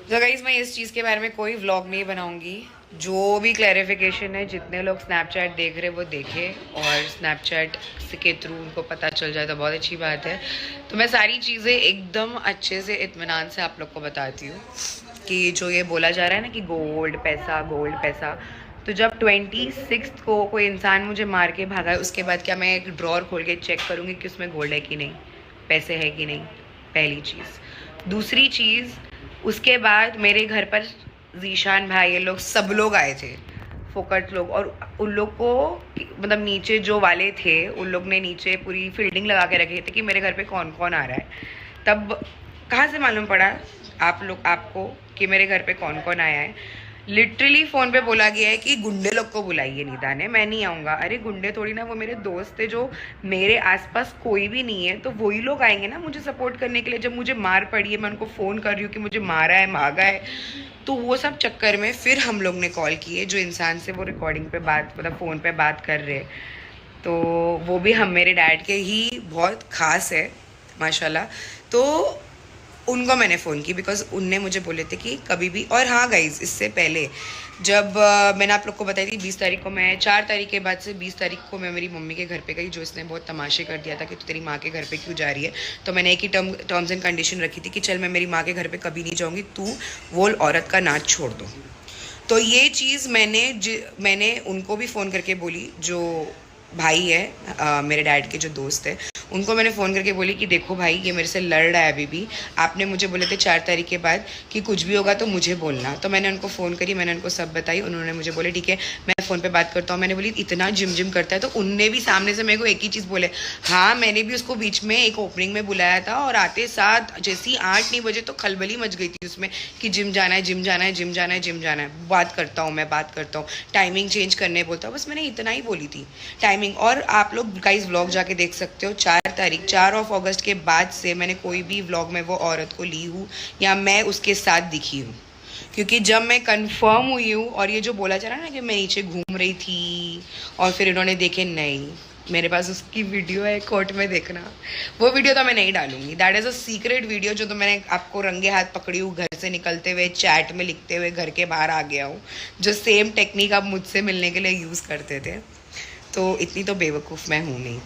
तो गाइस मैं इस चीज़ के बारे में कोई व्लॉग नहीं बनाऊंगी। जो भी क्लैरिफिकेशन है, जितने लोग स्नैपचैट देख रहे वो देखे, और स्नैपचैट के थ्रू उनको पता चल जाए तो बहुत अच्छी बात है। तो मैं सारी चीज़ें एकदम अच्छे से इत्मीनान से आप लोग को बताती हूँ कि जो ये बोला जा रहा है ना कि गोल्ड पैसा, तो जब 26 को कोई इंसान मुझे मार के भागा है, उसके बाद क्या मैं एक ड्रॉर खोल के चेक करूँगी कि उसमें गोल्ड है कि नहीं, पैसे है कि नहीं? पहली चीज़। दूसरी चीज़, उसके बाद मेरे घर पर जीशान भाई ये लोग सब लोग आए थे, फोकट लोग, और उन लोग को मतलब नीचे जो वाले थे उन लोग ने नीचे पूरी फील्डिंग लगा के रखे थे कि मेरे घर पे कौन कौन आ रहा है। तब कहाँ से मालूम पड़ा आपको कि मेरे घर पे कौन कौन आया है? लिटरली फ़ोन पे बोला गया है कि गुंडे लोग को बुलाइए निदा ने, मैं नहीं आऊँगा। अरे गुंडे थोड़ी ना, वो मेरे दोस्त थे, जो मेरे आसपास कोई भी नहीं है तो वही लोग आएंगे ना मुझे सपोर्ट करने के लिए। जब मुझे मार पड़ी है, मैं उनको फ़ोन कर रही हूँ कि मुझे मारा है, भागा है, तो वो सब चक्कर में फिर हम लोग ने कॉल किए जो इंसान से वो रिकॉर्डिंग पे बात, मतलब फ़ोन पे बात कर रहे, तो वो भी हम मेरे डैड के ही बहुत ख़ास है माशाल्लाह। तो उनको मैंने फ़ोन की बिकॉज उनने मुझे बोले थे कि कभी भी। और हाँ गाइज, इससे पहले जब मैंने आप लोग को बताई थी 20 तारीख को, मैं 4 तारीख के बाद से 20 तारीख को मैं मेरी मम्मी के घर पे गई, जो इसने बहुत तमाशे कर दिया था कि तू तेरी माँ के घर पे क्यों जा रही है। तो मैंने एक ही टर्म्स एंड कंडीशन रखी थी कि चल मैं मेरी माँ के घर पे कभी नहीं जाऊँगी, तू वो औरत का नाच छोड़ दो। तो ये चीज़ मैंने उनको भी फ़ोन करके बोली, जो भाई है मेरे डैड के जो दोस्त है, उनको मैंने फ़ोन करके बोली कि देखो भाई, ये मेरे से लड़ रहा है अभी भी। आपने मुझे बोले थे 4 तारीख के बाद कि कुछ भी होगा तो मुझे बोलना। तो मैंने उनको फ़ोन करी, मैंने उनको सब बताई, उन्होंने मुझे बोले ठीक है मैं फ़ोन पे बात करता हूँ। मैंने बोली इतना जिम करता है, तो उनने भी सामने से मेरे को एक ही चीज़ बोले, हाँ मैंने भी उसको बीच में एक ओपनिंग में बुलाया था, और आते साथ जैसे ही 8-9 बजे तो खलबली मच गई थी उसमें कि जिम जाना है, जिम जाना है, जिम जाना है, जिम जाना है, बात करता हूँ, टाइमिंग चेंज करने बोलता हूँ। बस मैंने इतना ही बोली थी टाइमिंग। और आप लोग गाइस व्लॉग जाके देख सकते हो, 4 अगस्त के बाद से मैंने कोई भी व्लॉग में वो औरत को ली हूँ या मैं उसके साथ दिखी हूँ, क्योंकि जब मैं कंफर्म हुई हूँ, और ये जो बोला जा रहा है ना कि मैं नीचे घूम रही थी और फिर इन्होंने देखे, नहीं, मेरे पास उसकी वीडियो है, कोर्ट में देखना। वो वीडियो तो मैं नहीं डालूंगी, that is a secret video, जो तो मैंने आपको रंगे हाथ पकड़ी हूँ, घर से निकलते हुए, चैट में लिखते हुए घर के बाहर आ गया हूँ, जो सेम टेक्निक आप मुझसे मिलने के लिए यूज़ करते थे। तो इतनी तो बेवकूफ़ मैं हूँ नहीं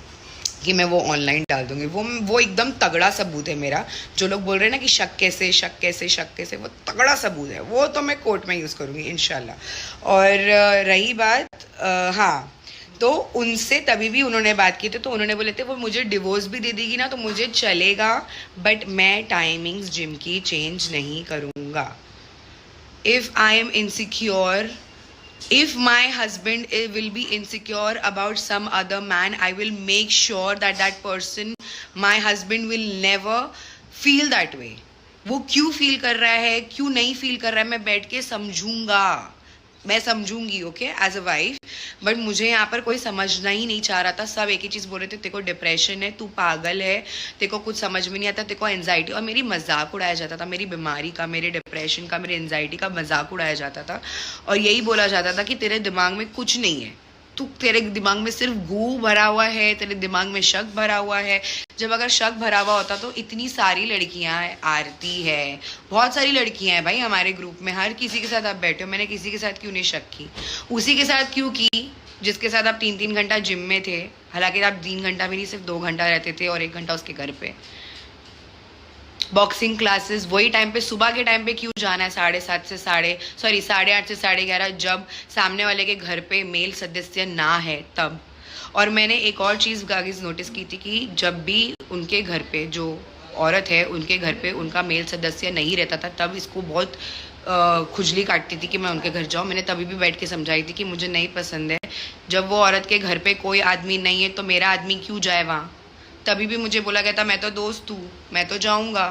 कि मैं वो ऑनलाइन डाल दूंगी। वो एकदम तगड़ा सबूत है मेरा। जो लोग बोल रहे हैं ना कि शक कैसे, वो तगड़ा सबूत है, वो तो मैं कोर्ट में यूज़ करूँगी इंशाल्लाह। और रही बात, हाँ, तो उनसे तभी भी उन्होंने बात की थी, तो उन्होंने बोले थे वो मुझे डिवोर्स भी दे देगी ना तो मुझे चलेगा, बट मैं टाइमिंग्स जिम की चेंज नहीं करूँगा। If I am insecure, if my husband will be insecure about some other man, I will make sure that that person, my husband, will never feel that way. वो क्यों feel कर रहा है, क्यों नहीं फील कर रहा है, मैं बैठ के समझूंगा, मैं समझूंगी, okay, as a wife. But मुझे यहाँ पर कोई समझना ही नहीं चाह रहा था। सब एक ही चीज़ बोल रहे थे, तेरे को डिप्रेशन है, तू पागल है, तेरे को कुछ समझ में नहीं आता, तेरे को एंजाइटी, और मेरी मजाक उड़ाया जाता था, मेरी बीमारी का, मेरे डिप्रेशन का, मेरी एंजाइटी का मजाक उड़ाया जाता था, और यही बोला जाता था कि तेरे दिमाग में कुछ नहीं है, तेरे दिमाग में सिर्फ गू भरा हुआ है, तेरे दिमाग में शक भरा हुआ है। जब अगर शक भरा हुआ होता तो इतनी सारी लड़कियां हैं, आरती है, बहुत सारी लड़कियां हैं भाई हमारे ग्रुप में, हर किसी के साथ आप बैठे हो, मैंने किसी के साथ क्यों नहीं शक की? उसी के साथ क्यों की जिसके साथ आप 3-3 घंटा जिम में थे, हालांकि आप 3 घंटा भी नहीं, सिर्फ 2 घंटा रहते थे और 1 घंटा उसके घर पे। बॉक्सिंग क्लासेस वही टाइम पे, सुबह के टाइम पे क्यों जाना है, 7:30 से 8:30 से 11:30, जब सामने वाले के घर पे मेल सदस्य ना है तब। और मैंने एक और चीज़ गाइस नोटिस की थी कि जब भी उनके घर पे जो औरत है, उनके घर पे उनका मेल सदस्य नहीं रहता था, तब इसको बहुत खुजली काटती थी कि मैं उनके घर जाऊँ। मैंने तभी भी बैठ के समझाई थी कि मुझे नहीं पसंद है, जब वो औरत के घर पे कोई आदमी नहीं है तो मेरा आदमी क्यों जाए वहाँ। तभी भी मुझे बोला गया था मैं तो दोस्त हूँ, मैं तो जाऊँगा।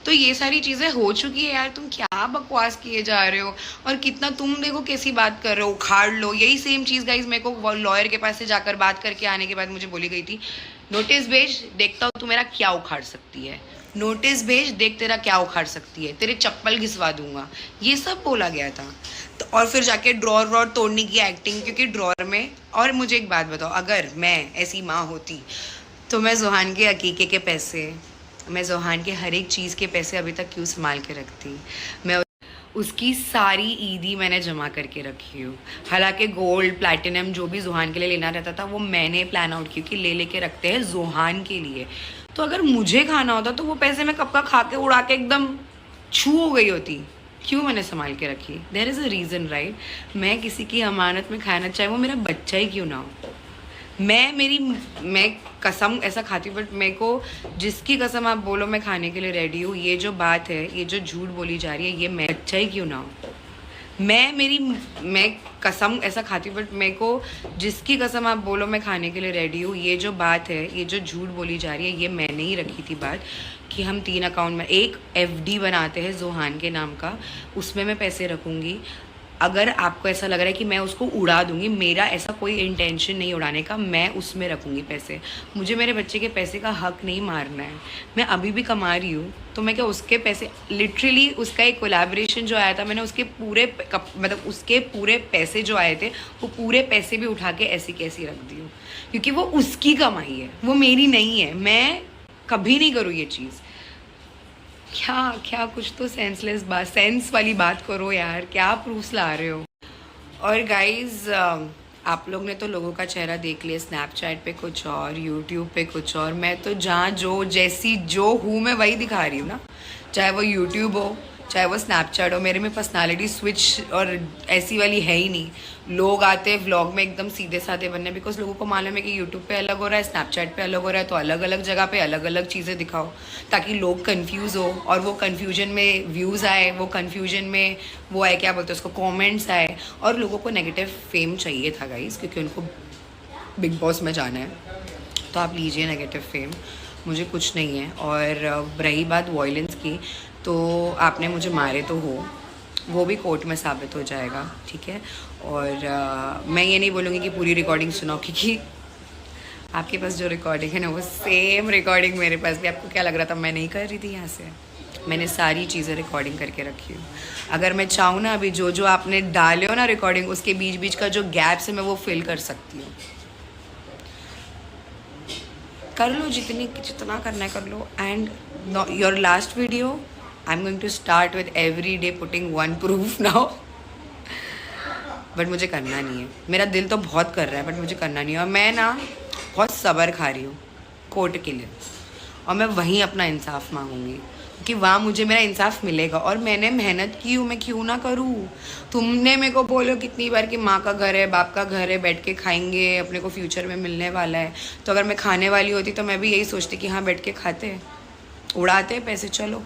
तो ये सारी चीज़ें हो चुकी है यार, तुम क्या बकवास किए जा रहे हो, और कितना तुम देखो कैसी बात कर रहे हो, उखाड़ लो। यही सेम चीज़ गाइज मेरे को लॉयर के पास से जाकर बात करके आने के बाद मुझे बोली गई थी, नोटिस भेज, देखता हूँ तू मेरा क्या उखाड़ सकती है, नोटिस भेज, देख तेरा क्या उखाड़ सकती है, तेरे चप्पल घिसवा दूंगा, ये सब बोला गया था। तो और फिर जाके ड्रॉर व्रॉर तोड़ने की एक्टिंग, क्योंकि ड्रॉर में। और मुझे एक बात बताओ, अगर मैं ऐसी माँ होती तो मैं जोहान के अकीके के पैसे, मैं जोहान के हर एक चीज़ के पैसे अभी तक क्यों संभाल के रखती? मैं उसकी सारी ईदी मैंने जमा करके रखी हूँ। हालांकि गोल्ड प्लैटिनम जो भी जुहान के लिए लेना रहता था वो मैंने प्लान आउट की कि ले के रखते हैं जुहान के लिए। तो अगर मुझे खाना होता तो वो पैसे मैं कब का खा के उड़ा के एकदम छू हो गई होती। क्यों मैंने संभाल के रखी? There is a reason right. मैं किसी की अमानत में खाना, चाहे वो मेरा बच्चा ही क्यों ना हो, मैं कसम ऐसा खाती हूँ, बट मेरे को जिसकी कसम आप बोलो मैं खाने के लिए रेडी हूँ। ये जो बात है, ये जो झूठ बोली जा रही है, ये मैं बच्चा ही क्यों ना हो, मैं कसम ऐसा खाती हूँ, बट मेरे को जिसकी कसम आप बोलो मैं खाने के लिए रेडी हूँ। ये जो बात है, ये जो झूठ बोली जा रही है, ये मैंने ही रखी थी बात कि हम 3 अकाउंट में एक एफडी बनाते हैं जोहान के नाम का, उसमें मैं पैसे रखूँगी। अगर आपको ऐसा लग रहा है कि मैं उसको उड़ा दूंगी, मेरा ऐसा कोई इंटेंशन नहीं उड़ाने का, मैं उसमें रखूँगी पैसे। मुझे मेरे बच्चे के पैसे का हक नहीं मारना है। मैं अभी भी कमा रही हूँ तो मैं क्या उसके पैसे, लिटरली उसका एक कोलैबोरेशन जो आया था, मैंने उसके पूरे मतलब उसके पूरे पैसे जो आए थे वो पूरे पैसे भी उठा के ऐसी कैसी रख दी हूँ, क्योंकि वो उसकी कमाई है, वो मेरी नहीं है। मैं कभी नहीं करूँ ये चीज़। क्या कुछ तो सेंसलेस बात, सेंस वाली बात करो यार, क्या प्रूफ्स ला रहे हो। और गाइज आप लोग ने तो लोगों का चेहरा देख लिया, स्नैपचैट पे कुछ और, यूट्यूब पे कुछ और। मैं तो जहाँ जो जैसी जो हूँ मैं वही दिखा रही हूँ ना, चाहे वो यूट्यूब हो चाहे वो स्नैपचैट हो। मेरे में पर्सनालिटी स्विच और ऐसी वाली है ही नहीं। लोग आते हैं व्लॉग में एकदम सीधे साधे बनने, बिकॉज लोगों को मालूम है कि यूट्यूब पे अलग हो रहा है, स्नैपचैट पे अलग हो रहा है, तो अलग अलग जगह पे अलग अलग चीज़ें दिखाओ ताकि लोग कंफ्यूज हो, और वो कन्फ्यूजन में व्यूज़ आए, वो कन्फ्यूजन में वो आए, क्या बोलते हैं उसको, कॉमेंट्स आए। और लोगों को नेगेटिव फेम चाहिए था गाइज, क्योंकि उनको बिग बॉस में जाना है, तो आप लीजिए नेगेटिव फेम, मुझे कुछ नहीं है। और रही बात वॉयलेंस की, तो आपने मुझे मारे तो हो, वो भी कोर्ट में साबित हो जाएगा, ठीक है। और मैं ये नहीं बोलूँगी कि पूरी रिकॉर्डिंग सुनाओ, क्योंकि आपके पास जो रिकॉर्डिंग है ना वो सेम रिकॉर्डिंग मेरे पास भी। आपको क्या लग रहा था मैं नहीं कर रही थी? यहाँ से मैंने सारी चीज़ें रिकॉर्डिंग करके रखी हूँ। अगर मैं चाहूँ ना, अभी जो जो आपने डाले हो ना रिकॉर्डिंग, उसके बीच बीच का जो गैप्स है मैं वो फिल कर सकती हूँ। कर लो जितना करना है कर लो। And your last video I am going to start with every day putting 1 proof now, but मुझे करना नहीं है। मेरा दिल तो बहुत कर रहा है बट मुझे करना नहीं है। और मैं ना बहुत सब्र खा रही हूँ कोर्ट के लिए, और मैं वहीं अपना इंसाफ मांगूंगी, क्योंकि वहाँ मुझे मेरा इंसाफ मिलेगा। और मैंने मेहनत की हूँ, मैं क्यों ना करूँ। तुमने मेरे को बोलो कितनी बार कि माँ का घर है, बाप का घर है, बैठ के खाएंगे, अपने को फ्यूचर में मिलने वाला है। तो अगर मैं खाने वाली होती तो मैं भी यही सोचती कि हाँ बैठ के खाते, उड़ाते पैसे, चलो।